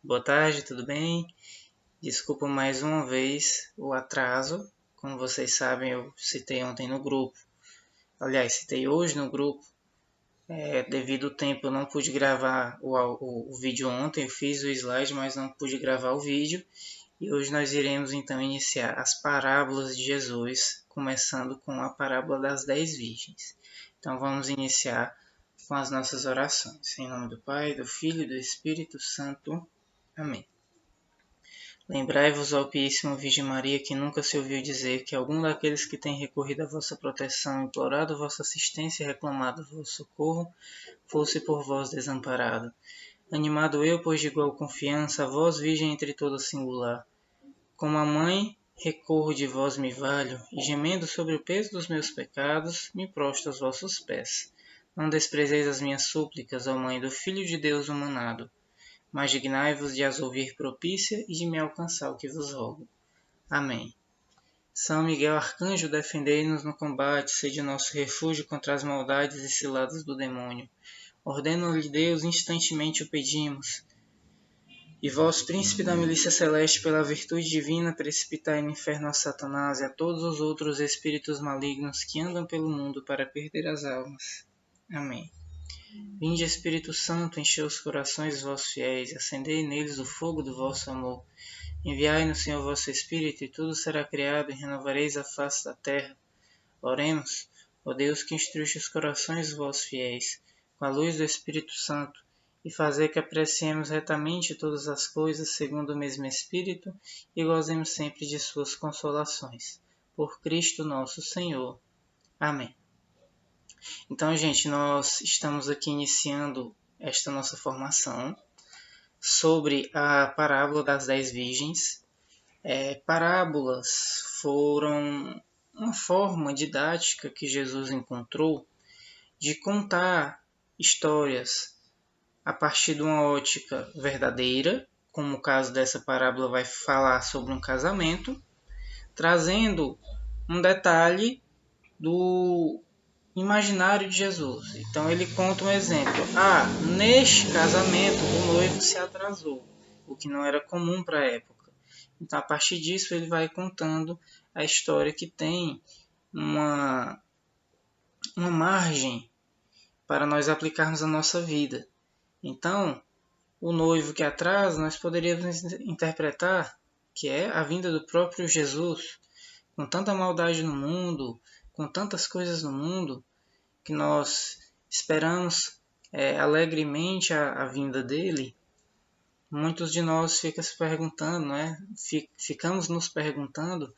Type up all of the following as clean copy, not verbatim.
Boa tarde, tudo bem? Desculpa mais uma vez o atraso. Como vocês sabem, eu citei ontem no grupo. Aliás, citei hoje no grupo. Devido ao tempo, eu não pude gravar o vídeo ontem. Eu fiz o slide, mas não pude gravar o vídeo. E hoje nós iremos então iniciar as parábolas de Jesus, começando com a parábola das 10 virgens. Então vamos iniciar com as nossas orações. Em nome do Pai, do Filho e do Espírito Santo. Amém. Lembrai-vos, ó Alpíssima Virgem Maria, que nunca se ouviu dizer que algum daqueles que têm recorrido à vossa proteção, implorado vossa assistência e reclamado vosso socorro, fosse por vós desamparado. Animado eu, pois de igual confiança, a vós, Virgem entre todas singular. Como a mãe, recorro de vós me valho, e gemendo sobre o peso dos meus pecados, me prostro aos vossos pés. Não desprezeis as minhas súplicas, ó Mãe do Filho de Deus humanado, mas dignai-vos de as ouvir propícia e de me alcançar o que vos rogo. Amém. São Miguel Arcanjo, defendei-nos no combate, sede nosso refúgio contra as maldades e ciladas do demônio. Ordena-lhe Deus, instantemente o pedimos. E vós, príncipe da milícia celeste, pela virtude divina, precipitai no inferno a Satanás e a todos os outros espíritos malignos que andam pelo mundo para perder as almas. Amém. Vinde, Espírito Santo, enchei os corações dos vossos fiéis, e acendei neles o fogo do vosso amor. Enviai-nos, Senhor, vosso Espírito, e tudo será criado, e renovareis a face da terra. Oremos, ó Deus, que instruiste os corações dos vossos fiéis, com a luz do Espírito Santo, e fazer que apreciemos retamente todas as coisas segundo o mesmo Espírito, e gozemos sempre de suas consolações. Por Cristo nosso Senhor. Amém. Então, gente, nós estamos aqui iniciando esta nossa formação sobre a parábola das 10 virgens. Parábolas foram uma forma didática que Jesus encontrou de contar histórias a partir de uma ótica verdadeira, como o caso dessa parábola vai falar sobre um casamento, trazendo um detalhe do imaginário de Jesus. Então ele conta um exemplo. Neste casamento o noivo se atrasou, o que não era comum para a época. Então a partir disso ele vai contando a história que tem uma margem para nós aplicarmos a nossa vida. Então o noivo que atrasa nós poderíamos interpretar que é a vinda do próprio Jesus, com tanta maldade no mundo, com tantas coisas no mundo, que nós esperamos alegremente a vinda dele. Muitos de nós ficam se perguntando, ficamos nos perguntando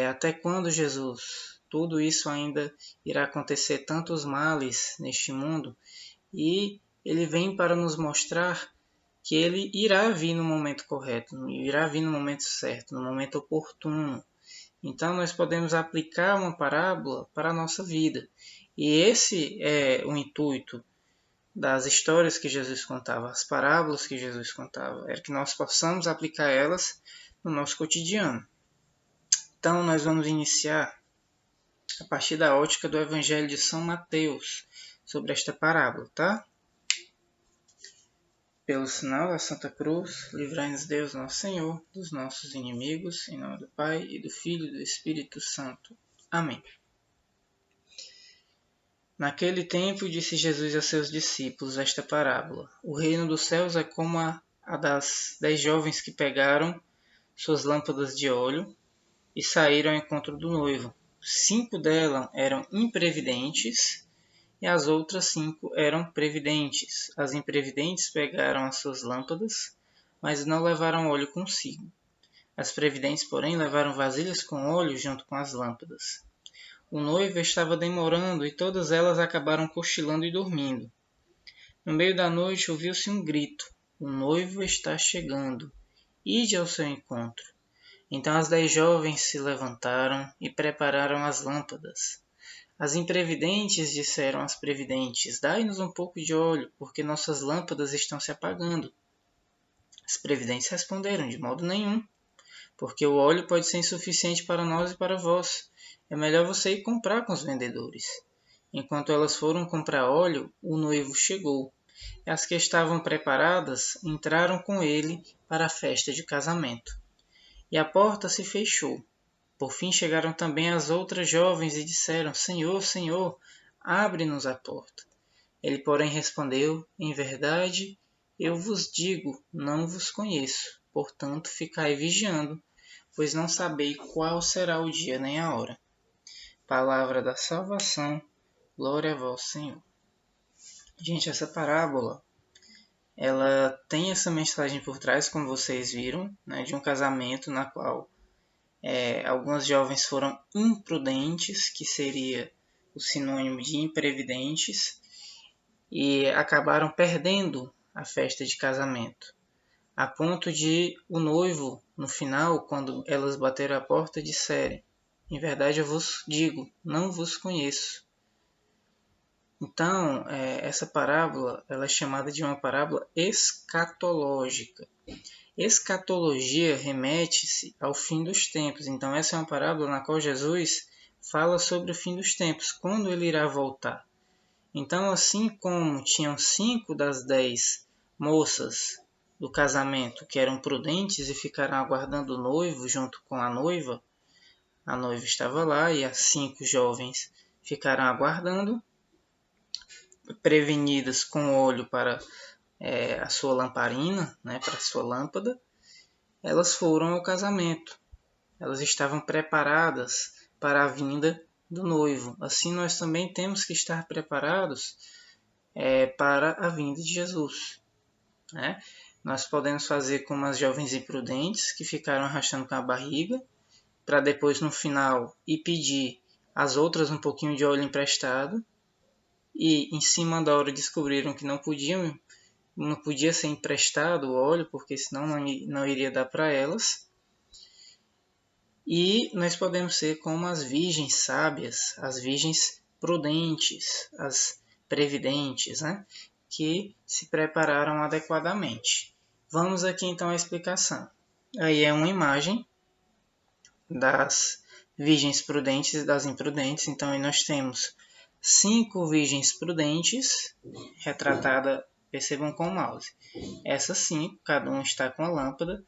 até quando, Jesus? Tudo isso ainda irá acontecer, tantos males neste mundo, e ele vem para nos mostrar que ele irá vir no momento correto, irá vir no momento certo, no momento oportuno. Então nós podemos aplicar uma parábola para a nossa vida. E esse é o intuito das histórias que Jesus contava, as parábolas que Jesus contava, era que nós possamos aplicar elas no nosso cotidiano. Então nós vamos iniciar a partir da ótica do Evangelho de São Mateus sobre esta parábola, tá? Pelo sinal da Santa Cruz, livrai-nos Deus, nosso Senhor, dos nossos inimigos, em nome do Pai, e do Filho e do Espírito Santo. Amém. Naquele tempo, disse Jesus a seus discípulos esta parábola. O reino dos céus é como a das 10 jovens que pegaram suas lâmpadas de óleo e saíram ao encontro do noivo. 5 delas eram imprevidentes, e as outras 5 eram previdentes. As imprevidentes pegaram as suas lâmpadas, mas não levaram óleo consigo. As previdentes, porém, levaram vasilhas com óleo junto com as lâmpadas. O noivo estava demorando e todas elas acabaram cochilando e dormindo. No meio da noite ouviu-se um grito: o noivo está chegando, ide ao seu encontro. Então as 10 jovens se levantaram e prepararam as lâmpadas. As imprevidentes disseram às previdentes: dai-nos um pouco de óleo, porque nossas lâmpadas estão se apagando. As previdentes responderam: de modo nenhum, porque o óleo pode ser insuficiente para nós e para vós. É melhor você ir comprar com os vendedores. Enquanto elas foram comprar óleo, o noivo chegou. e as que estavam preparadas entraram com ele para a festa de casamento. E a porta se fechou. Por fim chegaram também as outras jovens e disseram: Senhor, Senhor, abre-nos a porta. Ele, porém, respondeu: Em verdade, eu vos digo, não vos conheço. Portanto, ficai vigiando, pois não sabeis qual será o dia nem a hora. Palavra da salvação, glória a vós, Senhor. Gente, essa parábola, ela tem essa mensagem por trás, como vocês viram, né, de um casamento na qual algumas jovens foram imprudentes, que seria o sinônimo de imprevidentes, e acabaram perdendo a festa de casamento, a ponto de o noivo, no final, quando elas bateram a porta, disserem: Em verdade eu vos digo, não vos conheço. Então, essa parábola ela é chamada de uma parábola escatológica. Escatologia remete-se ao fim dos tempos. Então, essa é uma parábola na qual Jesus fala sobre o fim dos tempos, quando ele irá voltar. Então, assim como tinham 5 das 10 moças do casamento que eram prudentes e ficaram aguardando o noivo junto com a noiva estava lá e as 5 jovens ficaram aguardando, prevenidas com o olho para a sua lamparina, né, para a sua lâmpada. Elas foram ao casamento. Elas estavam preparadas para a vinda do noivo. Assim nós também temos que estar preparados para a vinda de Jesus. Né? Nós podemos fazer como as jovens imprudentes que ficaram arrastando com a barriga, para depois no final ir pedir às outras um pouquinho de óleo emprestado, e em cima da hora descobriram que não podia ser emprestado o óleo, porque senão não iria dar para elas. E nós podemos ser como as virgens sábias, as virgens prudentes, as previdentes, né? Que se prepararam adequadamente. Vamos aqui então à explicação. Aí é uma imagem das virgens prudentes e das imprudentes. Então aí nós temos 5 virgens prudentes, retratada, percebam com o mouse. Essas 5, cada um está com a lâmpada.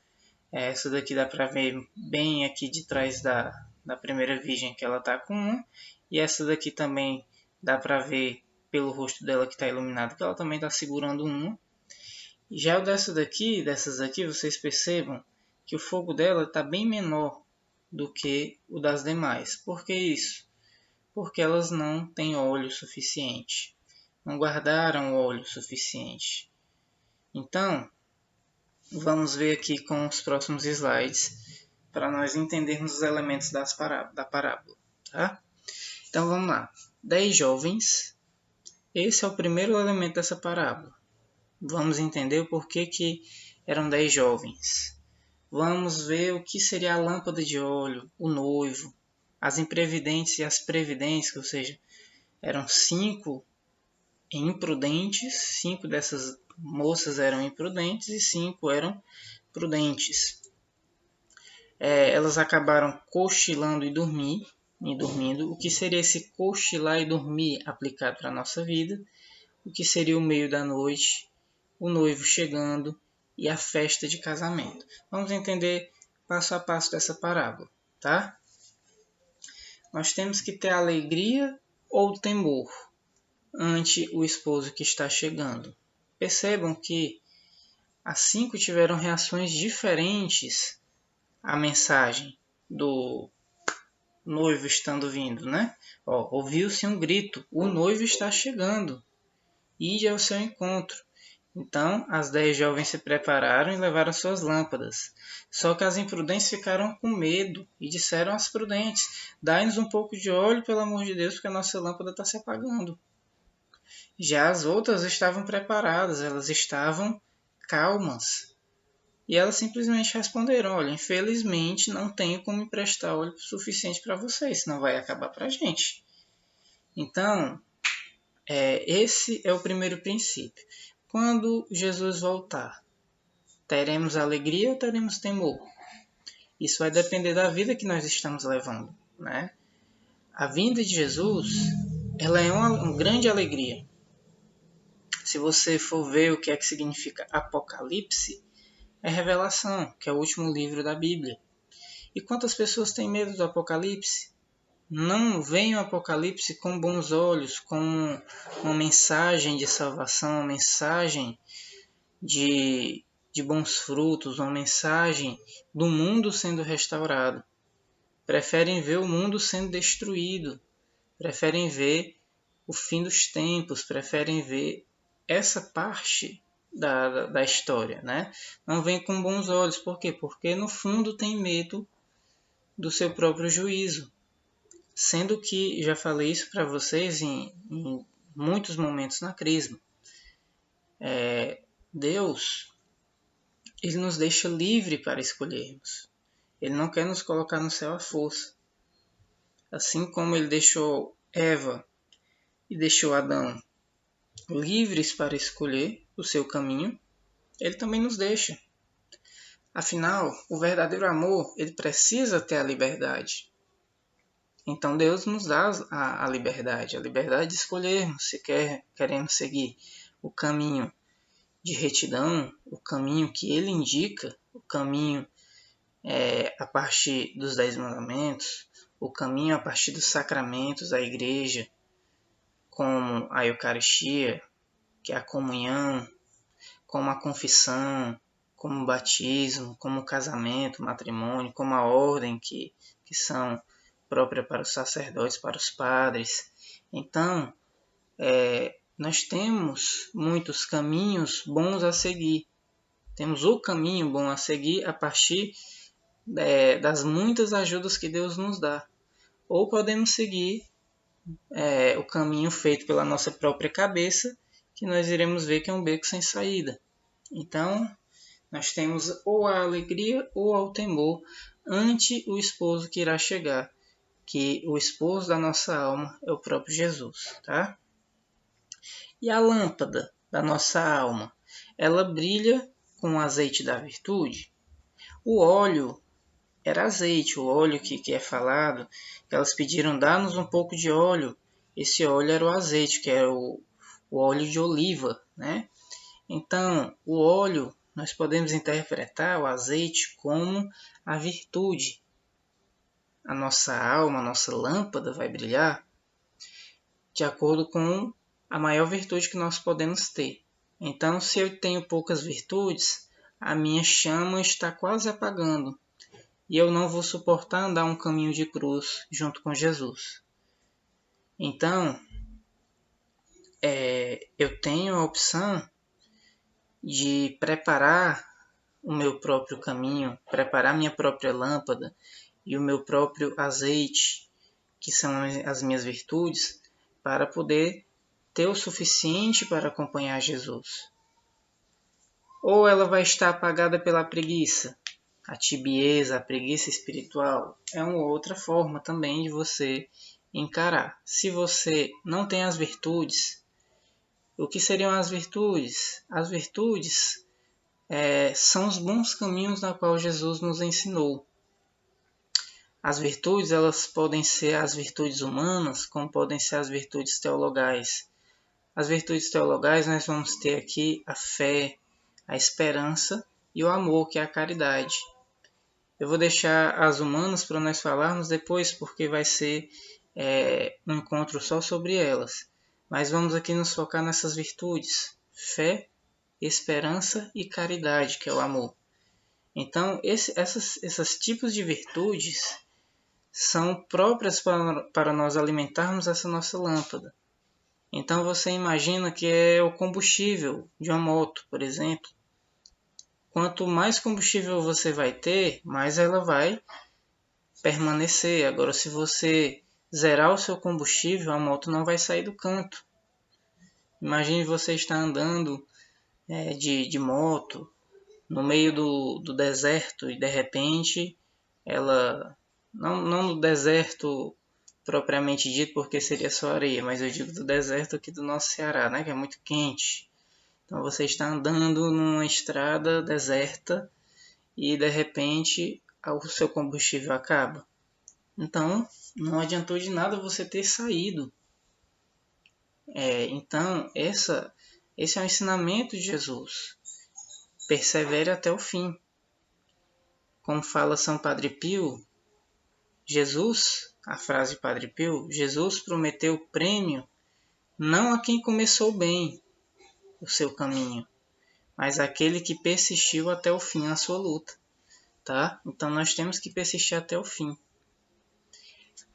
Essa daqui dá para ver bem aqui de trás da primeira virgem que ela está com uma. E essa daqui também dá para ver pelo rosto dela que está iluminado que ela também está segurando uma. E já o dessas aqui, vocês percebam que o fogo dela está bem menor do que o das demais. Por que isso? Porque elas não têm óleo suficiente. Não guardaram óleo suficiente. Então, vamos ver aqui com os próximos slides para nós entendermos os elementos da parábola. Tá? Então vamos lá. 10 jovens. Esse é o primeiro elemento dessa parábola. Vamos entender o porquê que eram 10 jovens. Vamos ver o que seria a lâmpada de óleo, o noivo, as imprevidentes e as previdentes, ou seja, eram 5 imprudentes, 5 dessas moças eram imprudentes e 5 eram prudentes. Elas acabaram cochilando e dormindo. O que seria esse cochilar e dormir aplicado para a nossa vida? O que seria o meio da noite, o noivo chegando e a festa de casamento. Vamos entender passo a passo dessa parábola, tá? Nós temos que ter alegria ou temor ante o esposo que está chegando. Percebam que as 5 tiveram reações diferentes à mensagem do noivo estando vindo, né? Ouviu-se um grito: o noivo está chegando, ide ao seu encontro. Então, as 10 jovens se prepararam e levaram suas lâmpadas. Só que as imprudentes ficaram com medo e disseram às prudentes: dai-nos um pouco de óleo, pelo amor de Deus, porque a nossa lâmpada está se apagando. Já as outras estavam preparadas, elas estavam calmas. E elas simplesmente responderam: olha, infelizmente não tenho como emprestar óleo suficiente para vocês, senão vai acabar para a gente. Então, esse é o primeiro princípio. Quando Jesus voltar, teremos alegria ou teremos temor? Isso vai depender da vida que nós estamos levando, né? A vinda de Jesus, ela é uma grande alegria. Se você for ver o que é que significa Apocalipse, é revelação, que é o último livro da Bíblia. E quantas pessoas têm medo do Apocalipse? Não veem o Apocalipse com bons olhos, com uma mensagem de salvação, uma mensagem de bons frutos, uma mensagem do mundo sendo restaurado. Preferem ver o mundo sendo destruído, preferem ver o fim dos tempos, preferem ver essa parte da história, né? Não vem com bons olhos. Por quê? Porque no fundo tem medo do seu próprio juízo. Sendo que, já falei isso para vocês em muitos momentos na Crisma, Deus, Ele nos deixa livre para escolhermos. Ele não quer nos colocar no céu à força. Assim como Ele deixou Eva e deixou Adão livres para escolher o seu caminho, Ele também nos deixa. Afinal, o verdadeiro amor, ele precisa ter a liberdade. Então Deus nos dá a liberdade de escolhermos se queremos seguir o caminho de retidão, o caminho que Ele indica, o caminho a partir dos 10 mandamentos, o caminho a partir dos sacramentos da igreja, como a Eucaristia, que é a comunhão, como a confissão, como o batismo, como o casamento, o matrimônio, como a ordem que são própria para os sacerdotes, para os padres. Então, nós temos muitos caminhos bons a seguir. Temos o caminho bom a seguir a partir das muitas ajudas que Deus nos dá. Ou podemos seguir o caminho feito pela nossa própria cabeça, que nós iremos ver que é um beco sem saída. Então, nós temos ou a alegria ou ao temor ante o esposo que irá chegar, que o esposo da nossa alma é o próprio Jesus, tá? E a lâmpada da nossa alma, ela brilha com o azeite da virtude? O óleo era azeite, o óleo que é falado, elas pediram, dá-nos um pouco de óleo. Esse óleo era o azeite, que era o óleo de oliva, né? Então, o óleo, nós podemos interpretar o azeite como a virtude. A nossa alma, a nossa lâmpada vai brilhar de acordo com a maior virtude que nós podemos ter. Então, se eu tenho poucas virtudes, a minha chama está quase apagando e eu não vou suportar andar um caminho de cruz junto com Jesus. Então, eu tenho a opção de preparar o meu próprio caminho, preparar minha própria lâmpada e o meu próprio azeite, que são as minhas virtudes, para poder ter o suficiente para acompanhar Jesus. Ou ela vai estar apagada pela preguiça, a tibieza, a preguiça espiritual. É uma outra forma também de você encarar. Se você não tem as virtudes, o que seriam as virtudes? As virtudes são os bons caminhos na qual Jesus nos ensinou. As virtudes, elas podem ser as virtudes humanas, como podem ser as virtudes teologais. As virtudes teologais, nós vamos ter aqui a fé, a esperança e o amor, que é a caridade. Eu vou deixar as humanas para nós falarmos depois, porque vai ser um encontro só sobre elas. Mas vamos aqui nos focar nessas virtudes: fé, esperança e caridade, que é o amor. Então, esses tipos de virtudes são próprias para nós alimentarmos essa nossa lâmpada. Então, você imagina que é o combustível de uma moto, por exemplo. Quanto mais combustível você vai ter, mais ela vai permanecer. Agora, se você zerar o seu combustível, a moto não vai sair do canto. Imagine você estar andando de moto no meio do deserto e de repente ela, não no deserto propriamente dito, porque seria só areia, mas eu digo do deserto aqui do nosso Ceará, né, que é muito quente. Então você está andando numa estrada deserta e de repente o seu combustível acaba. Então não adiantou de nada você ter saído. Então Esse é o ensinamento de Jesus. Persevere até o fim. Como fala São Padre Pio, a frase de Padre Pio, Jesus prometeu prêmio não a quem começou bem o seu caminho, mas àquele que persistiu até o fim na sua luta. Tá? Então nós temos que persistir até o fim.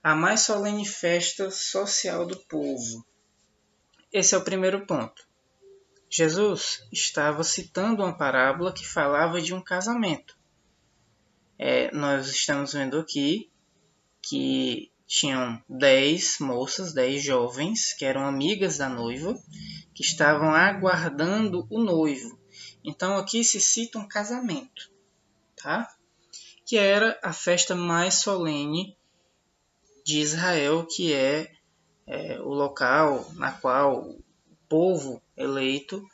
A mais solene festa social do povo. Esse é o primeiro ponto. Jesus estava citando uma parábola que falava de um casamento. Nós estamos vendo aqui que tinham 10 moças, 10 jovens, que eram amigas da noiva, que estavam aguardando o noivo. Então aqui se cita um casamento, tá? Que era a festa mais solene de Israel, que é o local na qual o povo eleito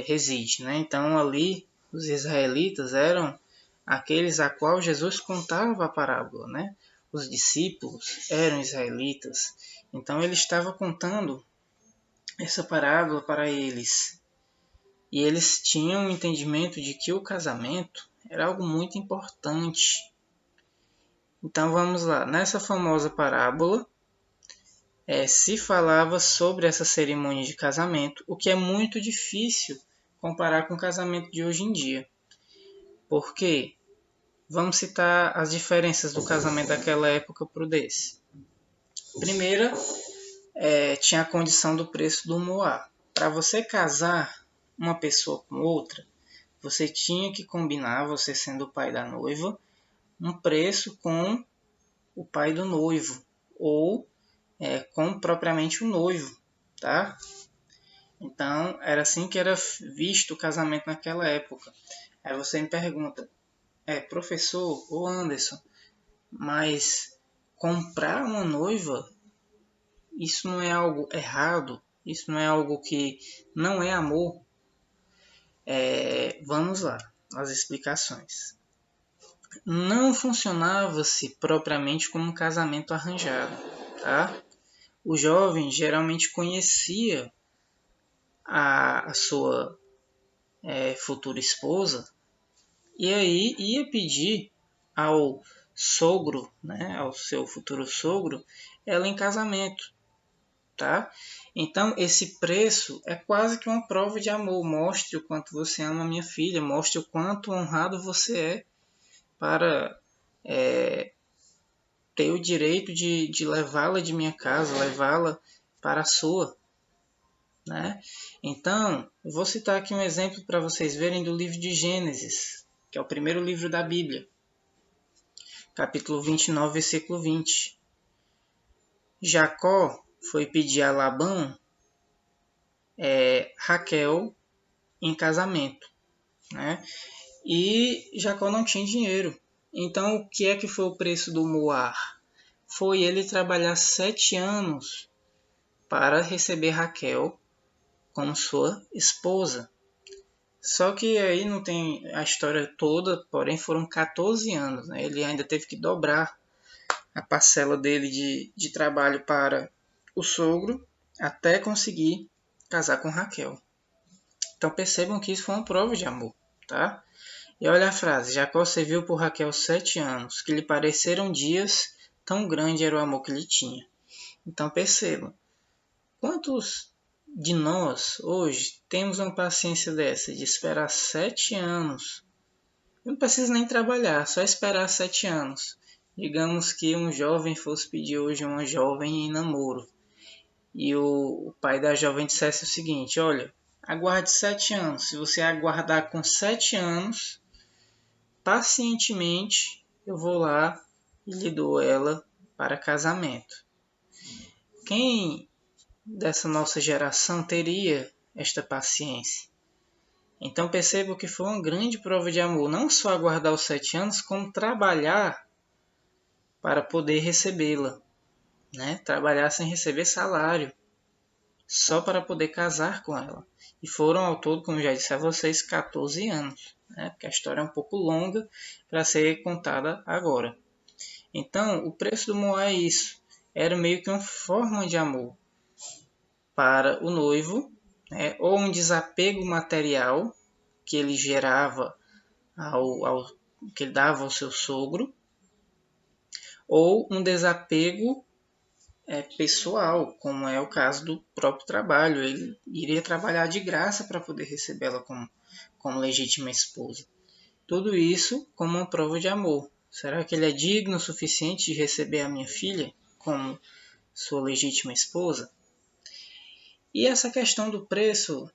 reside. Né? Então ali os israelitas eram aqueles a qual Jesus contava a parábola. Né? Os discípulos eram israelitas. Então ele estava contando essa parábola para eles. E eles tinham o entendimento de que o casamento era algo muito importante. Então vamos lá. Nessa famosa parábola, se falava sobre essa cerimônia de casamento, o que é muito difícil comparar com o casamento de hoje em dia. Por quê? Vamos citar as diferenças do casamento daquela época para o desse. Primeira, tinha a condição do preço do moar. Para você casar uma pessoa com outra, você tinha que combinar, você sendo o pai da noiva, um preço com o pai do noivo, ou com propriamente o noivo, tá? Então, era assim que era visto o casamento naquela época. Aí você me pergunta, professor ou Anderson, mas comprar uma noiva, isso não é algo errado? Isso não é algo que não é amor? Vamos lá, as explicações. Não funcionava-se propriamente como um casamento arranjado, tá? O jovem geralmente conhecia a sua futura esposa e aí ia pedir ao sogro, né, ao seu futuro sogro, ela em casamento, tá? Então esse preço é quase que uma prova de amor. Mostre o quanto você ama minha filha, mostre o quanto honrado você é para ter o direito de levá-la de minha casa, levá-la para a sua. Né? Então, eu vou citar aqui um exemplo para vocês verem do livro de Gênesis, que é o primeiro livro da Bíblia, capítulo 29, versículo 20. Jacó foi pedir a Labão Raquel em casamento, né? E Jacó não tinha dinheiro. Então, o que é que foi o preço do moar? Foi ele trabalhar 7 anos para receber Raquel como sua esposa. Só que aí não tem a história toda, porém foram 14 anos. Né? Ele ainda teve que dobrar a parcela dele de trabalho para o sogro até conseguir casar com Raquel. Então percebam que isso foi uma prova de amor. Tá? E olha a frase, Jacó serviu por Raquel 7 anos, que lhe pareceram dias, tão grande era o amor que lhe tinha. Então percebam, quantos de nós, hoje, temos uma paciência dessa, de esperar 7 anos? Não precisa nem trabalhar, só esperar 7 anos. Digamos que um jovem fosse pedir hoje uma jovem em namoro. E o pai da jovem dissesse o seguinte, olha, aguarde 7 anos. Se você aguardar com 7 anos, pacientemente, eu vou lá e lhe dou ela para casamento. Quem dessa nossa geração teria esta paciência? Então percebo que foi uma grande prova de amor, não só aguardar os 7 anos, como trabalhar para poder recebê-la, né? Trabalhar sem receber salário, só para poder casar com ela. E foram ao todo, como já disse a vocês, 14 anos, né? Porque a história é um pouco longa para ser contada agora. Então, o preço do moar é isso, era meio que uma forma de amor para o noivo né? Ou um desapego material que ele gerava que ele dava ao seu sogro, ou um desapego pessoal, como é o caso do próprio trabalho. Ele iria trabalhar de graça para poder recebê-la como legítima esposa. Tudo isso como uma prova de amor. Será que ele é digno o suficiente de receber a minha filha como sua legítima esposa? E essa questão do preço,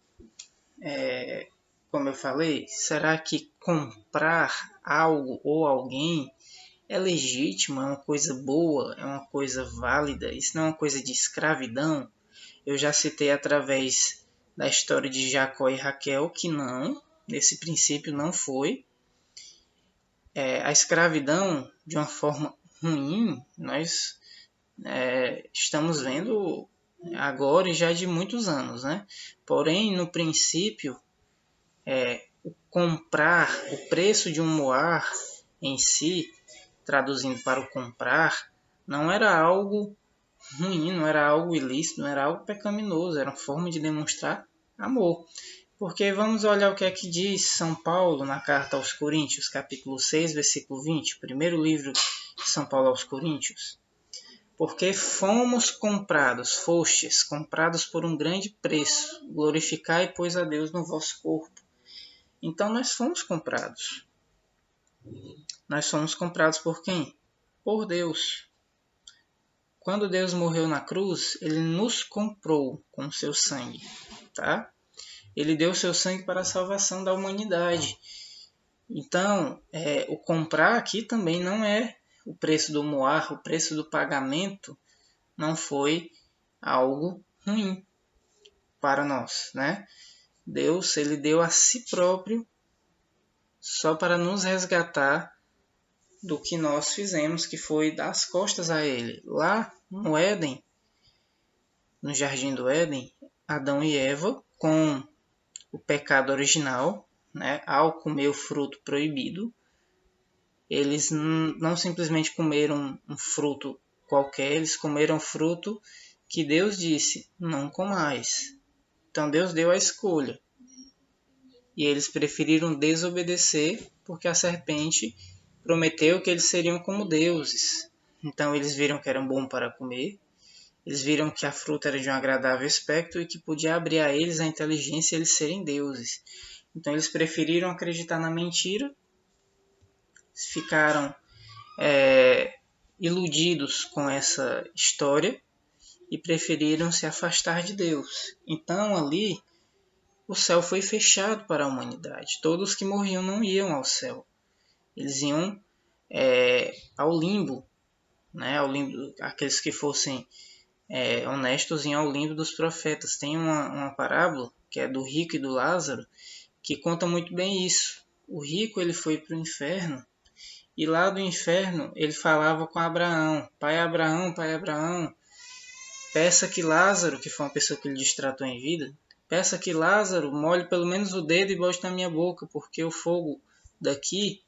como eu falei, será que comprar algo ou alguém é legítimo, é uma coisa boa, é uma coisa válida? Isso não é uma coisa de escravidão? Eu já citei através da história de Jacó e Raquel que não, nesse princípio não foi. A escravidão, de uma forma ruim, nós estamos vendo agora e já de muitos anos, né? Porém, no princípio, o preço de um moar em si, traduzindo para o comprar, não era algo ruim, não era algo ilícito, não era algo pecaminoso, era uma forma de demonstrar amor. Porque vamos olhar o que é que diz São Paulo na carta aos Coríntios, capítulo 6, versículo 20, o primeiro livro de São Paulo aos Coríntios. Porque fostes comprados por um grande preço, glorificai, pois, a Deus no vosso corpo. Então nós fomos comprados. Nós fomos comprados por quem? Por Deus. Quando Deus morreu na cruz, ele nos comprou com o seu sangue, tá? Ele deu o seu sangue para a salvação da humanidade. Então, o comprar aqui também não é o preço do moar, o preço do pagamento não foi algo ruim para nós, né? Deus, ele deu a si próprio só para nos resgatar do que nós fizemos, que foi dar as costas a ele. Lá no Éden, no Jardim do Éden, Adão e Eva, com o pecado original, né, ao comer o fruto proibido, eles não simplesmente comeram um fruto qualquer, eles comeram fruto que Deus disse, não comais. Então Deus deu a escolha. E eles preferiram desobedecer porque a serpente prometeu que eles seriam como deuses. Então eles viram que era bom para comer, eles viram que a fruta era de um agradável aspecto e que podia abrir a eles a inteligência e eles serem deuses. Então eles preferiram acreditar na mentira, ficaram iludidos com essa história e preferiram se afastar de Deus. Então ali o céu foi fechado para a humanidade. Todos que morriam não iam ao céu. Eles iam ao limbo, né? Ao limbo, aqueles que fossem honestos iam ao limbo dos profetas. Tem uma parábola, que é do rico e do Lázaro, que conta muito bem isso. O rico ele foi para o inferno, e lá do inferno ele falava com Abraão, pai Abraão, peça que Lázaro, que foi uma pessoa que ele distratou em vida, peça que Lázaro molhe pelo menos o dedo e bote na minha boca, porque o fogo daqui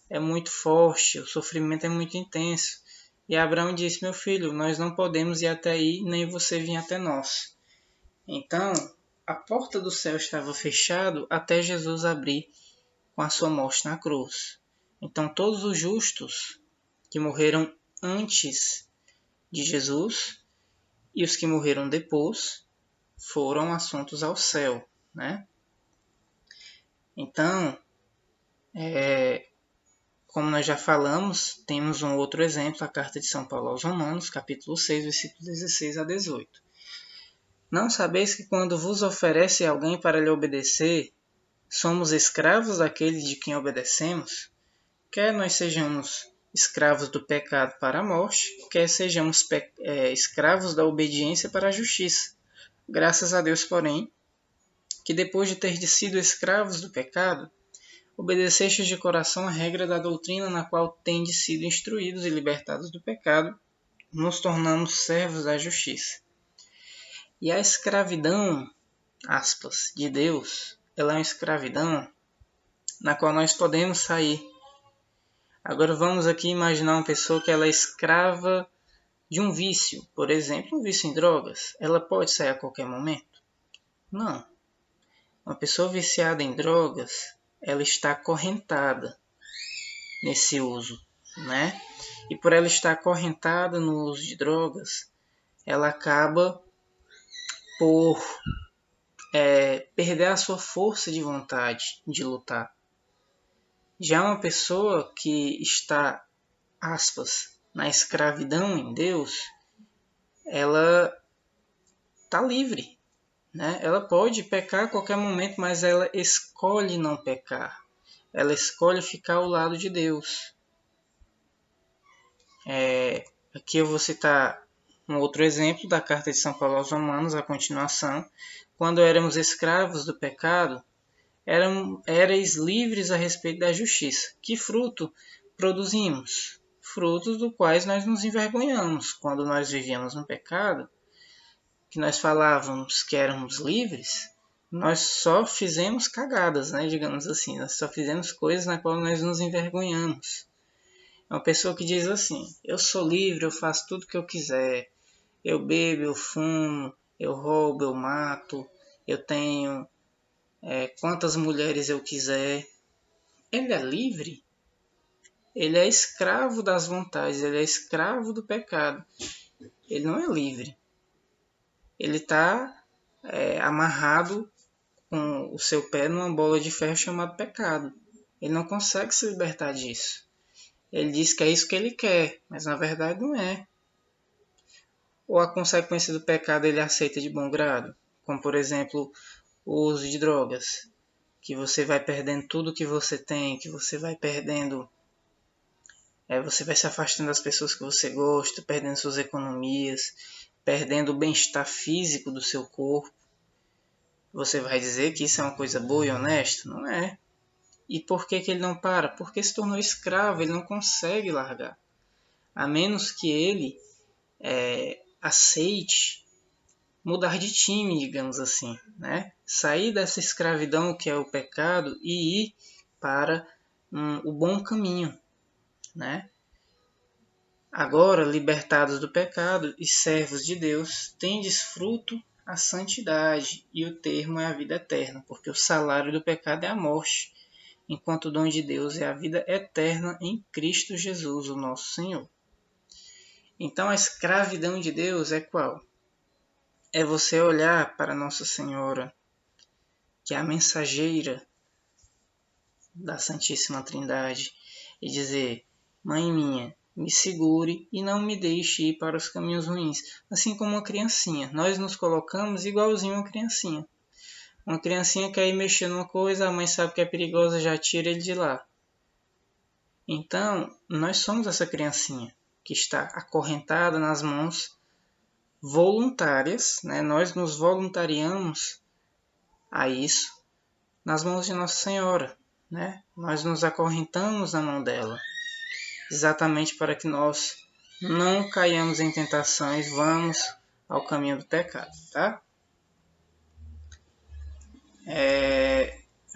é muito forte, o sofrimento é muito intenso. E Abraão disse, meu filho, nós não podemos ir até aí, nem você vir até nós. Então, a porta do céu estava fechada até Jesus abrir com a sua morte na cruz. Então, todos os justos que morreram antes de Jesus e os que morreram depois foram assuntos ao céu, né? Então, como nós já falamos, temos um outro exemplo, a carta de São Paulo aos Romanos, capítulo 6, versículos 16 a 18. Não sabeis que quando vos oferece alguém para lhe obedecer, somos escravos daquele de quem obedecemos? Quer nós sejamos escravos do pecado para a morte, quer sejamos escravos da obediência para a justiça. Graças a Deus, porém, que depois de ter sido escravos do pecado, obedecestes de coração a regra da doutrina na qual tendes sido instruídos e libertados do pecado, nos tornamos servos da justiça. E a escravidão, aspas, de Deus, ela é uma escravidão na qual nós podemos sair. Agora vamos aqui imaginar uma pessoa que ela é escrava de um vício, por exemplo, um vício em drogas. Ela pode sair a qualquer momento? Não. Uma pessoa viciada em drogas, ela está acorrentada nesse uso, né? E por ela estar acorrentada no uso de drogas, ela acaba por perder a sua força de vontade de lutar. Já uma pessoa que está, aspas, na escravidão em Deus, ela está livre, né? Ela pode pecar a qualquer momento, mas ela escolhe não pecar. Ela escolhe ficar ao lado de Deus. Aqui eu vou citar um outro exemplo da carta de São Paulo aos Romanos, a continuação. Quando éramos escravos do pecado, éreis livres a respeito da justiça. Que fruto produzimos? Frutos do quais nós nos envergonhamos. Quando nós vivíamos no pecado, que nós falávamos que éramos livres, nós só fizemos cagadas, né? Digamos assim, nós só fizemos coisas na qual nós nos envergonhamos. É uma pessoa que diz assim: eu sou livre, eu faço tudo o que eu quiser, eu bebo, eu fumo, eu roubo, eu mato, eu tenho quantas mulheres eu quiser. Ele é livre? Ele é escravo das vontades, ele é escravo do pecado. Ele não é livre. Ele está amarrado com o seu pé numa bola de ferro chamada pecado. Ele não consegue se libertar disso. Ele diz que é isso que ele quer, mas na verdade não é. Ou a consequência do pecado ele aceita de bom grado, como por exemplo o uso de drogas, que você vai perdendo tudo que você tem, que você vai perdendo, você vai se afastando das pessoas que você gosta, perdendo suas economias, perdendo o bem-estar físico do seu corpo. Você vai dizer que isso é uma coisa boa e honesta? Não é. E por que ele não para? Porque se tornou escravo, ele não consegue largar. A menos que ele aceite mudar de time, digamos assim, né? Sair dessa escravidão que é o pecado e ir para o bom caminho, né? Agora, libertados do pecado e servos de Deus, tendes fruto a santidade, e o termo é a vida eterna, porque o salário do pecado é a morte, enquanto o dom de Deus é a vida eterna em Cristo Jesus, o nosso Senhor. Então a escravidão de Deus é qual? É você olhar para Nossa Senhora, que é a mensageira da Santíssima Trindade, e dizer: Mãe minha, me segure e não me deixe ir para os caminhos ruins. Assim como uma criancinha. Nós nos colocamos igualzinho uma criancinha. Uma criancinha quer ir mexer numa coisa, a mãe sabe que é perigosa, já tira ele de lá. Então, nós somos essa criancinha que está acorrentada nas mãos voluntárias, né? Nós nos voluntariamos a isso nas mãos de Nossa Senhora, né? Nós nos acorrentamos na mão dela, exatamente para que nós não caiamos em tentações, vamos ao caminho do pecado, tá?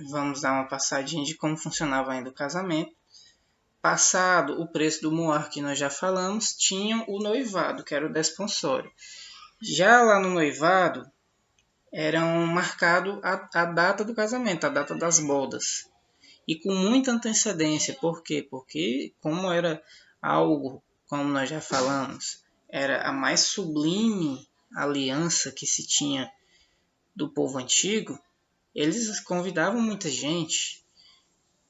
Vamos dar uma passadinha de como funcionava ainda o casamento. Passado o preço do muar que nós já falamos, tinham o noivado, que era o desponsório. Já lá no noivado, eram marcado a data do casamento, a data das bodas. E com muita antecedência. Por quê? Porque como era algo, como nós já falamos, era a mais sublime aliança que se tinha do povo antigo, eles convidavam muita gente.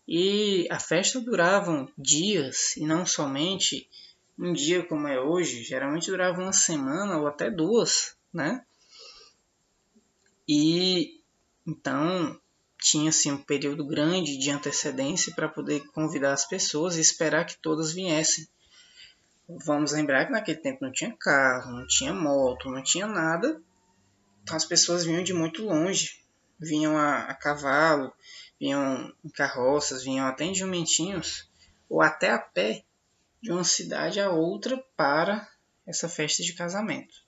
E a festa durava dias, e não somente um dia como é hoje, geralmente durava uma semana ou até duas, né? E então tinha-se um período grande de antecedência para poder convidar as pessoas e esperar que todas viessem. Vamos lembrar que naquele tempo não tinha carro, não tinha moto, não tinha nada. Então as pessoas vinham de muito longe, vinham a cavalo, vinham em carroças, vinham até em jumentinhos, ou até a pé, de uma cidade a outra para essa festa de casamento.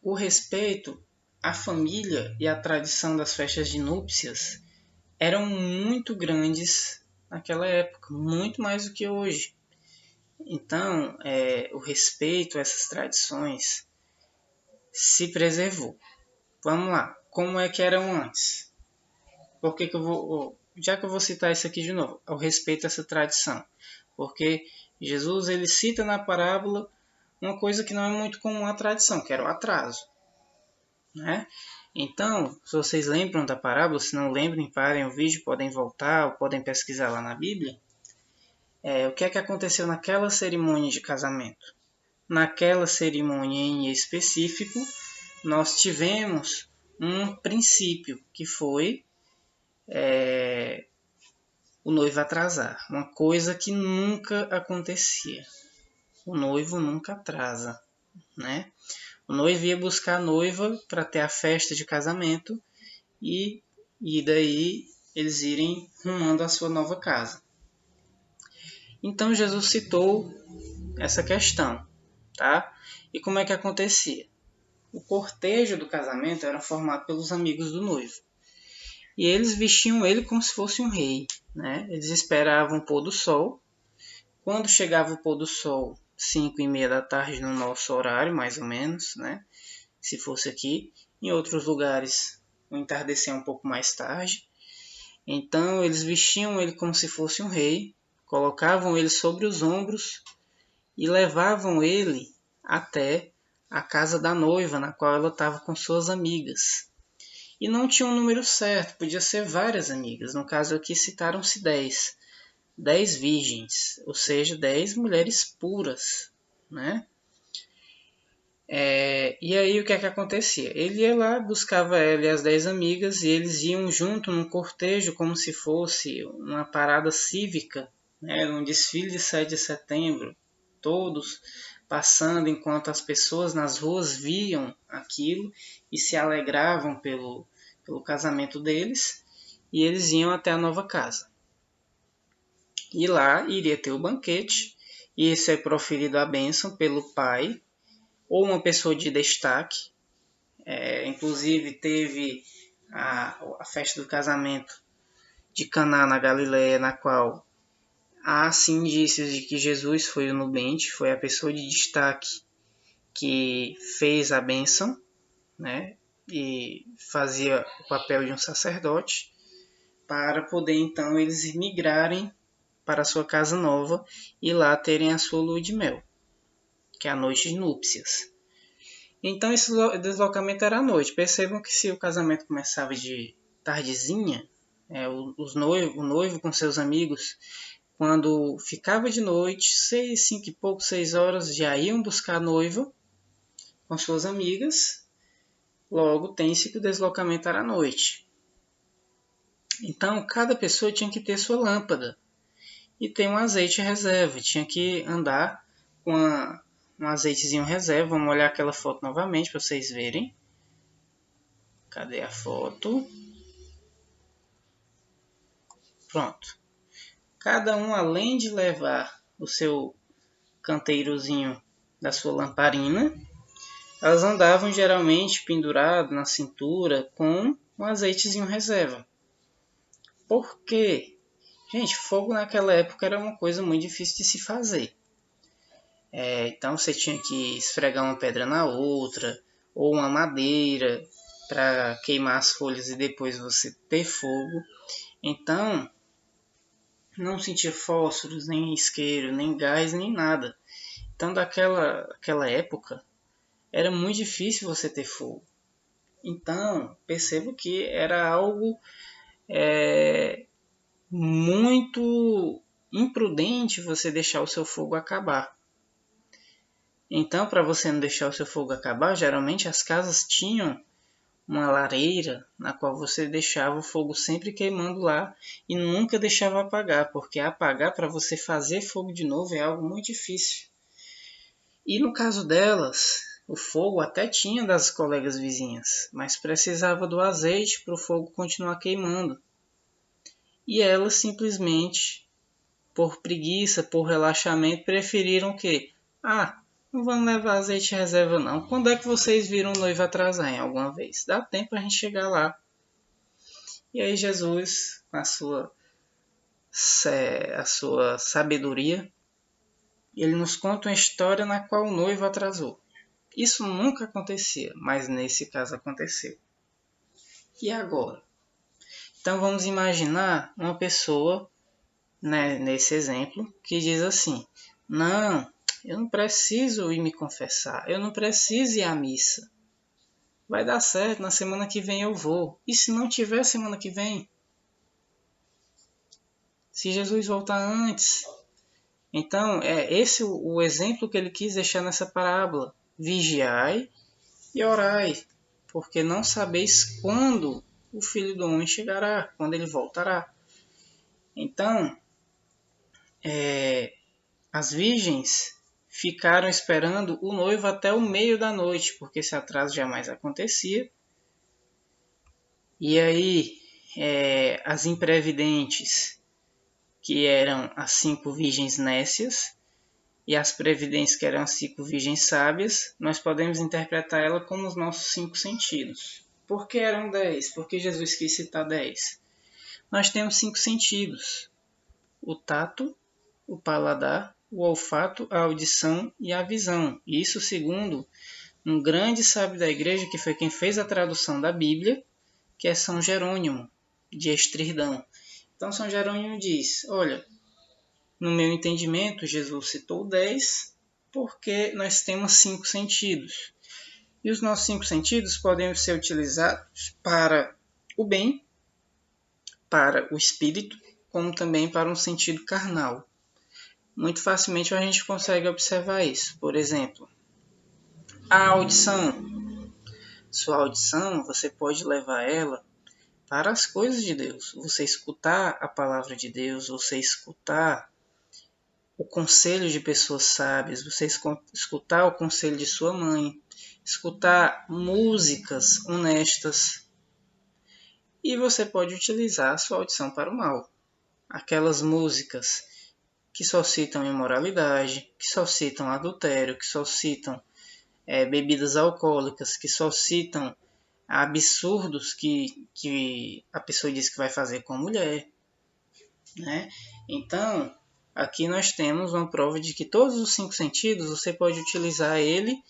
O respeito à família e à tradição das festas de núpcias eram muito grandes naquela época, muito mais do que hoje. Então, o respeito a essas tradições se preservou. Vamos lá, como é que eram antes? Por que eu vou, já que eu vou citar isso aqui de novo, ao respeito dessa tradição? Porque Jesus ele cita na parábola uma coisa que não é muito comum à tradição, que era o atraso, né? Então, se vocês lembram da parábola, se não lembrem, parem o vídeo, podem voltar ou podem pesquisar lá na Bíblia. O que é que aconteceu naquela cerimônia de casamento? Naquela cerimônia em específico, nós tivemos um princípio, que foi o noivo atrasar. Uma coisa que nunca acontecia. O noivo nunca atrasa, né? O noivo ia buscar a noiva para ter a festa de casamento e daí eles irem rumando a sua nova casa. Então Jesus citou essa questão, tá? E como é que acontecia? O cortejo do casamento era formado pelos amigos do noivo. E eles vestiam ele como se fosse um rei, né? Eles esperavam o pôr do sol. Quando chegava o pôr do sol, 5:30 da tarde no nosso horário, mais ou menos, né? Se fosse aqui. Em outros lugares, o entardecer um pouco mais tarde. Então, eles vestiam ele como se fosse um rei, colocavam ele sobre os ombros e levavam ele até a casa da noiva, na qual ela estava com suas amigas. E não tinha um número certo, podia ser várias amigas. No caso aqui citaram-se 10. 10 virgens, ou seja, 10 mulheres puras, né? E aí o que é que acontecia? Ele ia lá, buscava ela e as 10 amigas, e eles iam junto num cortejo como se fosse uma parada cívica, né? Um desfile de 7 de setembro, todos passando enquanto as pessoas nas ruas viam aquilo e se alegravam pelo casamento deles, e eles iam até a nova casa. E lá iria ter o banquete, e isso é proferido a bênção pelo pai, ou uma pessoa de destaque. Inclusive teve a festa do casamento de Caná na Galileia, na qual há sim indícios de que Jesus foi o nubente, foi a pessoa de destaque que fez a bênção, né? E fazia o papel de um sacerdote, para poder então eles migrarem para a sua casa nova e lá terem a sua lua de mel, que é a noite de núpcias. Então esse deslocamento era à noite. Percebam que se o casamento começava de tardezinha, o noivo com seus amigos, quando ficava de noite, 6, 5 e pouco, 6 horas, já iam buscar a noiva com suas amigas. Logo, tem-se que o deslocamento era à noite. Então, cada pessoa tinha que ter sua lâmpada e ter um azeite reserva. Tinha que andar com um azeitezinho reserva. Vamos olhar aquela foto novamente para vocês verem. Cadê a foto? Pronto. Cada um, além de levar o seu canteirozinho da sua lamparina, elas andavam geralmente pendurado na cintura com um azeitezinho reserva. Por quê? Gente, fogo naquela época era uma coisa muito difícil de se fazer. Então você tinha que esfregar uma pedra na outra, ou uma madeira, para queimar as folhas e depois você ter fogo. Então, não sentia fósforos, nem isqueiro, nem gás, nem nada. Então, daquela época, era muito difícil você ter fogo. Então, percebo que era algo muito imprudente você deixar o seu fogo acabar. Então, para você não deixar o seu fogo acabar, geralmente as casas tinham uma lareira na qual você deixava o fogo sempre queimando lá e nunca deixava apagar, porque apagar para você fazer fogo de novo é algo muito difícil. E no caso delas, o fogo até tinha das colegas vizinhas, mas precisava do azeite para o fogo continuar queimando. E elas simplesmente, por preguiça, por relaxamento, preferiram o quê? Não vamos levar azeite reserva não. Quando é que vocês viram o noivo atrasar em alguma vez? Dá tempo a gente chegar lá. E aí Jesus, com a sua sabedoria, ele nos conta uma história na qual o noivo atrasou. Isso nunca acontecia, mas nesse caso aconteceu. E agora? Então vamos imaginar uma pessoa, né, nesse exemplo, que diz assim: não, eu não preciso ir me confessar, eu não preciso ir à missa. Vai dar certo, na semana que vem eu vou. E se não tiver semana que vem? Se Jesus voltar antes? Então, é esse o exemplo que ele quis deixar nessa parábola. Vigiai e orai, porque não sabeis quando o Filho do Homem chegará, quando ele voltará. Então, as virgens ficaram esperando o noivo até o meio da noite, porque esse atraso jamais acontecia. E aí, as imprevidentes, que eram as 5 virgens nécias, e as previdentes, que eram as 5 virgens sábias, nós podemos interpretar ela como os nossos 5 sentidos. Por que eram 10? Por que Jesus quis citar 10? Nós temos 5 sentidos: o tato, o paladar, o olfato, a audição e a visão. Isso segundo um grande sábio da igreja, que foi quem fez a tradução da Bíblia, que é São Jerônimo, de Estridão. Então São Jerônimo diz: olha, no meu entendimento, Jesus citou 10 porque nós temos 5 sentidos. E os nossos 5 sentidos podem ser utilizados para o bem, para o espírito, como também para um sentido carnal. Muito facilmente a gente consegue observar isso. Por exemplo, a audição. Sua audição, você pode levar ela para as coisas de Deus. Você escutar a palavra de Deus, você escutar o conselho de pessoas sábias, você escutar o conselho de sua mãe, escutar músicas honestas. E você pode utilizar a sua audição para o mal. Aquelas músicas que só citam imoralidade, que só citam adultério, que só citam bebidas alcoólicas, que só citam absurdos que a pessoa diz que vai fazer com a mulher, né? Então, aqui nós temos uma prova de que todos os 5 sentidos você pode utilizar ele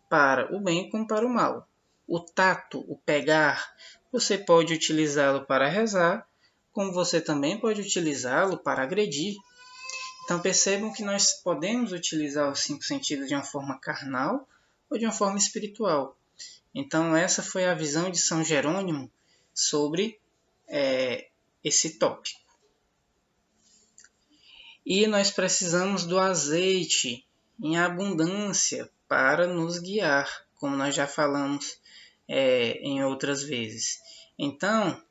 para o bem como para o mal. O tato, o pegar, você pode utilizá-lo para rezar, como você também pode utilizá-lo para agredir. Então percebam que nós podemos utilizar os 5 sentidos de uma forma carnal ou de uma forma espiritual. Então essa foi a visão de São Jerônimo sobre esse tópico. E nós precisamos do azeite em abundância para nos guiar, como nós já falamos em outras vezes. Então,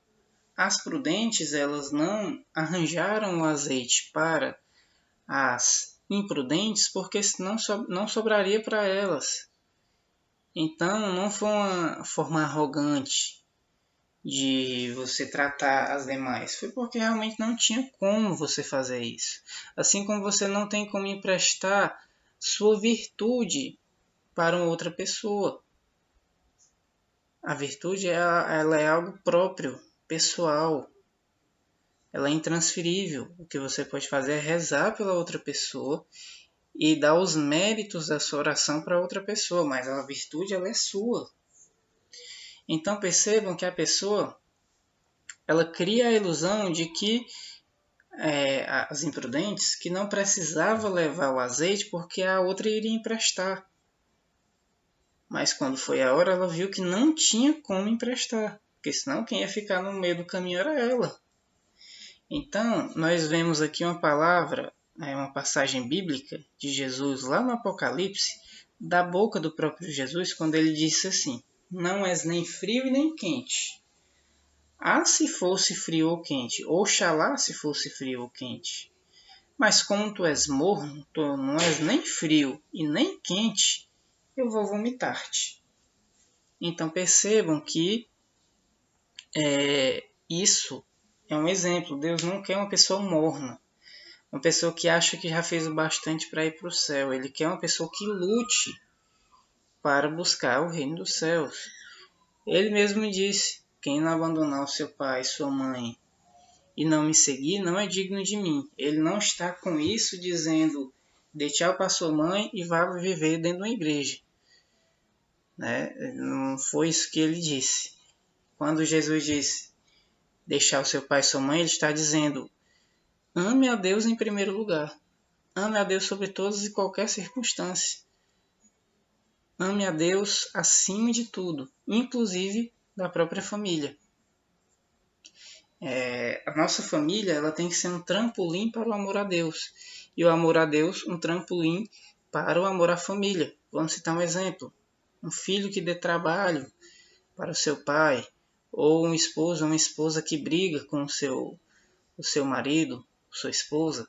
as prudentes, elas não arranjaram o azeite para as imprudentes, porque senão não sobraria para elas. Então, não foi uma forma arrogante de você tratar as demais, foi porque realmente não tinha como você fazer isso. Assim como você não tem como emprestar sua virtude para uma outra pessoa. A virtude ela é algo próprio, pessoal. Ela é intransferível. O que você pode fazer é rezar pela outra pessoa e dar os méritos da sua oração para outra pessoa, mas a virtude ela é sua. Então percebam que a pessoa ela cria a ilusão de que as imprudentes que não precisava levar o azeite porque a outra iria emprestar. Mas quando foi a hora, ela viu que não tinha como emprestar, porque senão quem ia ficar no meio do caminho era ela. Então, nós vemos aqui uma palavra, uma passagem bíblica de Jesus lá no Apocalipse, da boca do próprio Jesus, quando ele disse assim: não és nem frio e nem quente. Ah, se fosse frio ou quente, oxalá se fosse frio ou quente. Mas como tu és morno, tu não és nem frio e nem quente, eu vou vomitar-te. Então percebam que isso é um exemplo. Deus não quer uma pessoa morna, uma pessoa que acha que já fez o bastante para ir para o céu. Ele quer uma pessoa que lute para buscar o reino dos céus. Ele mesmo disse: quem não abandonar o seu pai, sua mãe e não me seguir, não é digno de mim. Ele não está com isso dizendo: dê tchau para sua mãe e vá viver dentro de uma igreja. né? Não foi isso que ele disse. Quando Jesus disse deixar o seu pai e sua mãe, ele está dizendo: ame a Deus em primeiro lugar. Ame a Deus sobre todas e qualquer circunstância. Ame a Deus acima de tudo, inclusive da própria família. A nossa família ela tem que ser um trampolim para o amor a Deus. E o amor a Deus, um trampolim para o amor à família. Vamos citar um exemplo. Um filho que dê trabalho para o seu pai, ou um esposo ou uma esposa que briga com o seu marido, sua esposa.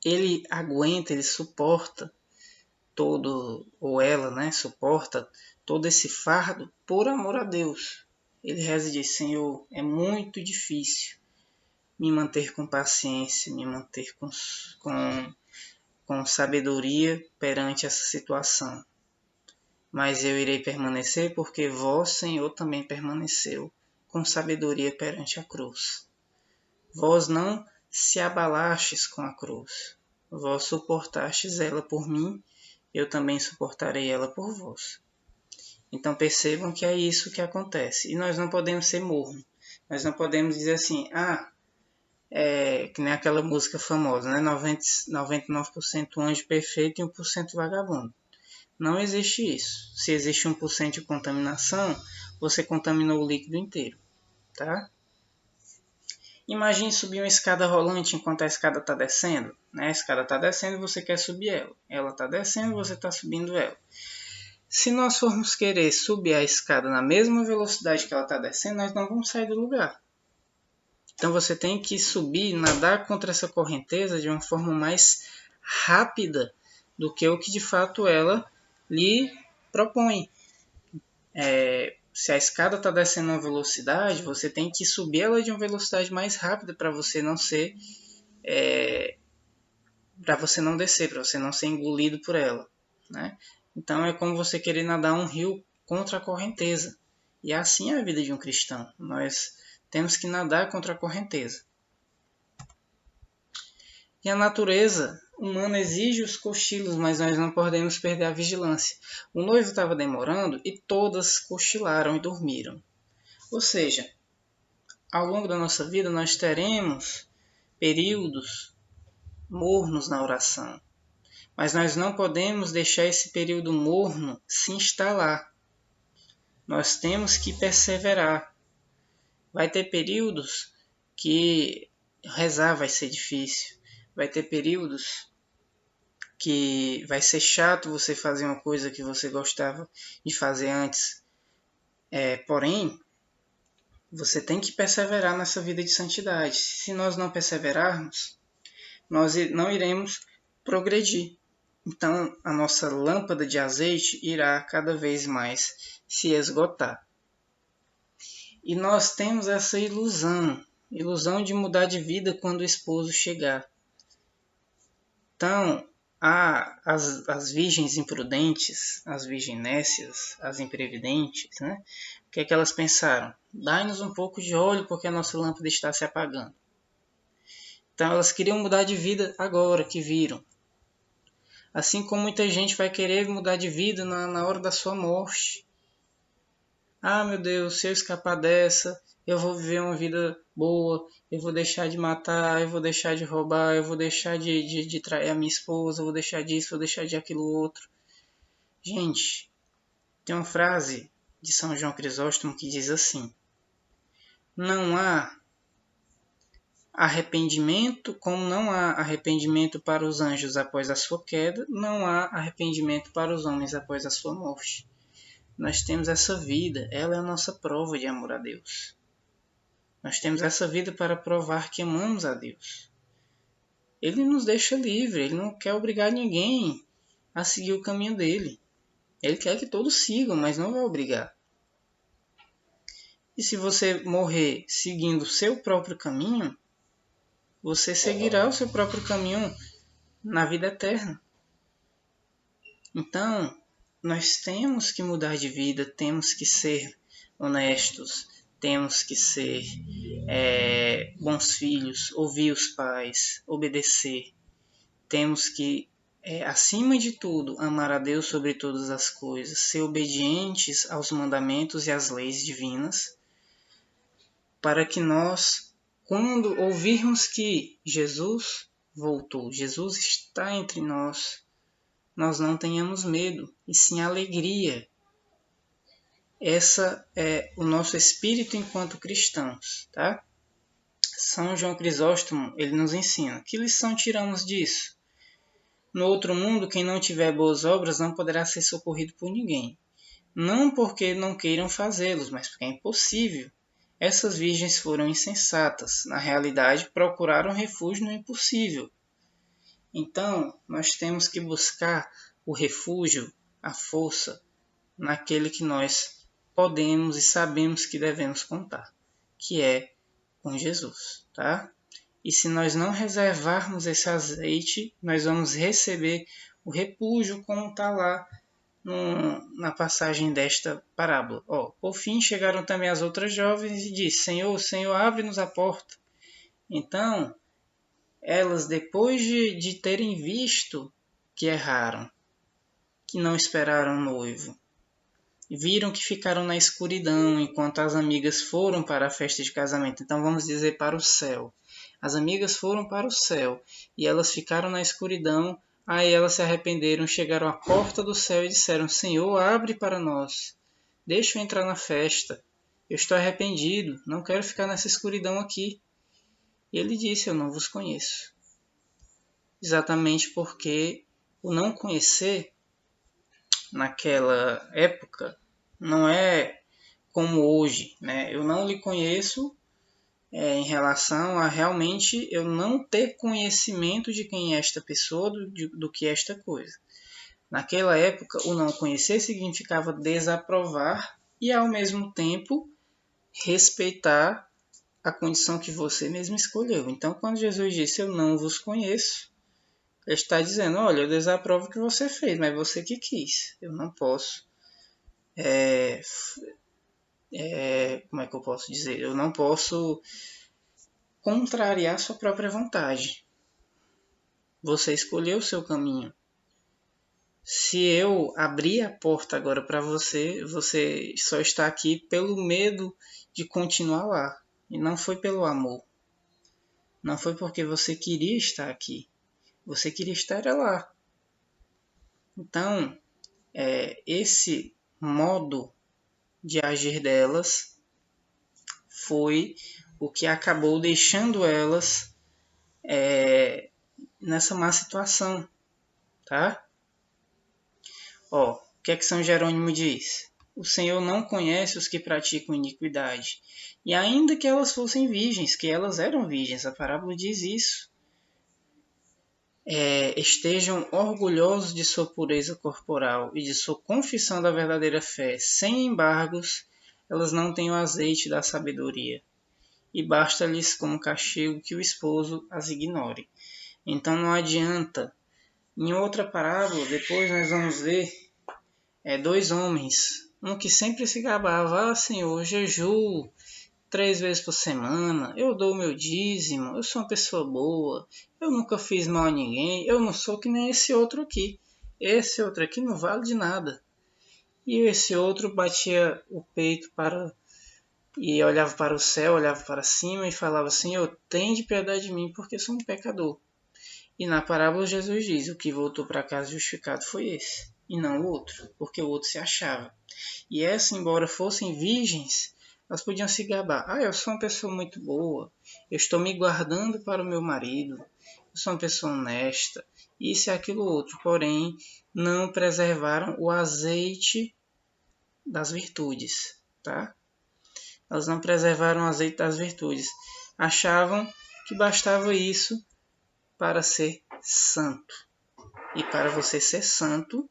Ele aguenta, ele suporta todo, ou ela, né, suporta todo esse fardo por amor a Deus. Ele reza e diz: Senhor, é muito difícil me manter com paciência, me manter com sabedoria perante essa situação. Mas eu irei permanecer porque vós, Senhor, também permaneceu com sabedoria perante a cruz. Vós não se abalastes com a cruz. Vós suportastes ela por mim, eu também suportarei ela por vós. Então percebam que é isso que acontece. E nós não podemos ser mornos. Nós não podemos dizer assim, que nem aquela música famosa, né? 99% anjo perfeito e 1% vagabundo. Não existe isso. Se existe 1% de contaminação, você contaminou o líquido inteiro, tá? Imagine subir uma escada rolante enquanto a escada está descendo. Né? A escada está descendo e você quer subir ela. Ela está descendo e você está subindo ela. Se nós formos querer subir a escada na mesma velocidade que ela está descendo, nós não vamos sair do lugar. Então você tem que subir, nadar contra essa correnteza de uma forma mais rápida do que o que de fato ela lhe propõe. Se a escada está descendo a uma velocidade, você tem que subir ela de uma velocidade mais rápida para você não ser, para você não descer, para você não ser engolido por ela, né? Então é como você querer nadar um rio contra a correnteza. E assim é a vida de um cristão. Nós temos que nadar contra a correnteza. E a natureza humana exige os cochilos, mas nós não podemos perder a vigilância. O noivo estava demorando e todas cochilaram e dormiram. Ou seja, ao longo da nossa vida nós teremos períodos mornos na oração. Mas nós não podemos deixar esse período morno se instalar. Nós temos que perseverar. Vai ter períodos que rezar vai ser difícil. Vai ter períodos que vai ser chato você fazer uma coisa que você gostava de fazer antes. Porém, você tem que perseverar nessa vida de santidade. Se nós não perseverarmos, nós não iremos progredir. Então, a nossa lâmpada de azeite irá cada vez mais se esgotar. E nós temos essa ilusão de mudar de vida quando o esposo chegar. Então, as virgens imprudentes, as virginécias, as imprevidentes, né? O que é que elas pensaram? Dai-nos um pouco de óleo porque a nossa lâmpada está se apagando. Então, elas queriam mudar de vida agora que viram. Assim como muita gente vai querer mudar de vida na hora da sua morte. Meu Deus, se eu escapar dessa, eu vou viver uma vida boa, eu vou deixar de matar, eu vou deixar de roubar, eu vou deixar de trair a minha esposa, eu vou deixar disso, eu vou deixar de aquilo outro. Gente, tem uma frase de São João Crisóstomo que diz assim: não há arrependimento, como não há arrependimento para os anjos após a sua queda, não há arrependimento para os homens após a sua morte. Nós temos essa vida, ela é a nossa prova de amor a Deus. Nós temos essa vida para provar que amamos a Deus. Ele nos deixa livre, ele não quer obrigar ninguém a seguir o caminho dele. Ele quer que todos sigam, mas não vai obrigar. E se você morrer seguindo o seu próprio caminho, você seguirá o seu próprio caminho na vida eterna. Então, nós temos que mudar de vida, temos que ser honestos, temos que ser bons filhos, ouvir os pais, obedecer. Temos que acima de tudo, amar a Deus sobre todas as coisas, ser obedientes aos mandamentos e às leis divinas, para que nós, quando ouvirmos que Jesus voltou, Jesus está entre nós não tenhamos medo, e sim alegria. Essa é o nosso espírito enquanto cristãos, tá? São João Crisóstomo, ele nos ensina. Que lição tiramos disso? No outro mundo, quem não tiver boas obras não poderá ser socorrido por ninguém. Não porque não queiram fazê-los, mas porque é impossível. Essas virgens foram insensatas. Na realidade, procuraram refúgio no impossível. Então, nós temos que buscar o refúgio, a força, naquele que nós podemos e sabemos que devemos contar, que é com Jesus, tá? E se nós não reservarmos esse azeite, nós vamos receber o repúdio, como está lá na passagem desta parábola. Por fim, chegaram também as outras jovens e disse: Senhor, Senhor, abre-nos a porta. Então, elas, depois de terem visto que erraram, que não esperaram o noivo, viram que ficaram na escuridão enquanto as amigas foram para a festa de casamento. Então vamos dizer para o céu. As amigas foram para o céu e elas ficaram na escuridão. Aí elas se arrependeram, chegaram à porta do céu e disseram: Senhor, abre para nós. Deixa eu entrar na festa. Eu estou arrependido, não quero ficar nessa escuridão aqui. E ele disse: Eu não vos conheço. Exatamente porque o não conhecer naquela época não é como hoje, né? Eu não lhe conheço em relação a realmente eu não ter conhecimento de quem é esta pessoa, do que é esta coisa. Naquela época, o não conhecer significava desaprovar e, ao mesmo tempo, respeitar a condição que você mesmo escolheu. Então, quando Jesus disse, eu não vos conheço, ele está dizendo, olha, eu desaprovo o que você fez, mas você que quis. Eu não posso. Como é que eu posso dizer? Eu não posso contrariar sua própria vontade. Você escolheu o seu caminho. Se eu abrir a porta agora para você, você só está aqui pelo medo de continuar lá. E não foi pelo amor. Não foi porque você queria estar aqui. Você queria estar lá. Então, esse modo de agir delas foi o que acabou deixando elas nessa má situação, tá? O que é que São Jerônimo diz? O Senhor não conhece os que praticam iniquidade. E ainda que elas fossem virgens, que elas eram virgens, a parábola diz isso. Estejam orgulhosos de sua pureza corporal e de sua confissão da verdadeira fé, sem embargos, elas não têm o azeite da sabedoria. E basta-lhes como castigo que o esposo as ignore. Então não adianta. Em outra parábola, depois nós vamos ver dois homens. Um que sempre se gabava, Senhor, eu jejuo 3 vezes por semana, eu dou o meu dízimo, eu sou uma pessoa boa, eu nunca fiz mal a ninguém, eu não sou que nem esse outro aqui. Esse outro aqui não vale de nada. E esse outro batia o peito e olhava para o céu, olhava para cima e falava: Senhor, tem de piedade de mim, porque sou um pecador. E na parábola Jesus diz: o que voltou para casa justificado foi esse, e não o outro, porque o outro se achava. E essa, embora fossem virgens, elas podiam se gabar: eu sou uma pessoa muito boa, eu estou me guardando para o meu marido, eu sou uma pessoa honesta, isso e aquilo outro. Porém, não preservaram o azeite das virtudes, tá? Elas não preservaram o azeite das virtudes. Achavam que bastava isso para ser santo. E para você ser santo,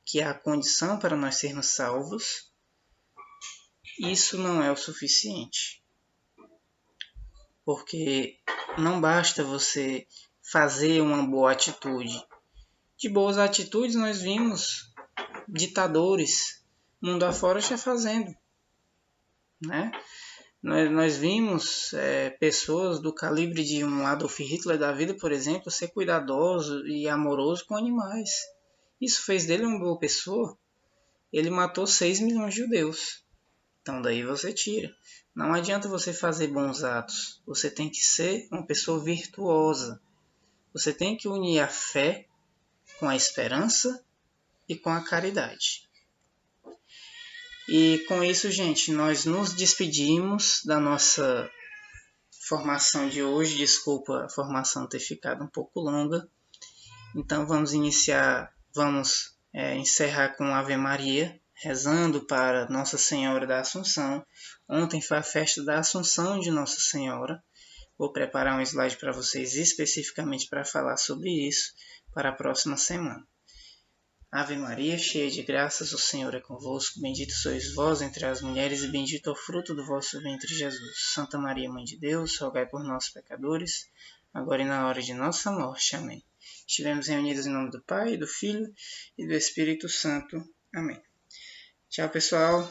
que é a condição para nós sermos salvos, isso não é o suficiente. Porque não basta você fazer uma boa atitude. De boas atitudes nós vimos ditadores mundo afora já fazendo, né? Nós vimos pessoas do calibre de um Adolf Hitler da vida, por exemplo, ser cuidadoso e amoroso com animais. Isso fez dele uma boa pessoa? Ele matou 6 milhões de judeus. Então daí você tira. Não adianta você fazer bons atos. Você tem que ser uma pessoa virtuosa. Você tem que unir a fé com a esperança e com a caridade. E com isso, gente, nós nos despedimos da nossa formação de hoje. Desculpa a formação ter ficado um pouco longa. Então vamos encerrar com Ave Maria, rezando para Nossa Senhora da Assunção. Ontem foi a festa da Assunção de Nossa Senhora. Vou preparar um slide para vocês especificamente para falar sobre isso para a próxima semana. Ave Maria, cheia de graças, o Senhor é convosco. Bendito sois vós entre as mulheres e bendito é o fruto do vosso ventre, Jesus. Santa Maria, Mãe de Deus, rogai por nós, pecadores, agora e na hora de nossa morte. Amém. Estivemos reunidos em nome do Pai, do Filho e do Espírito Santo. Amém. Tchau, pessoal.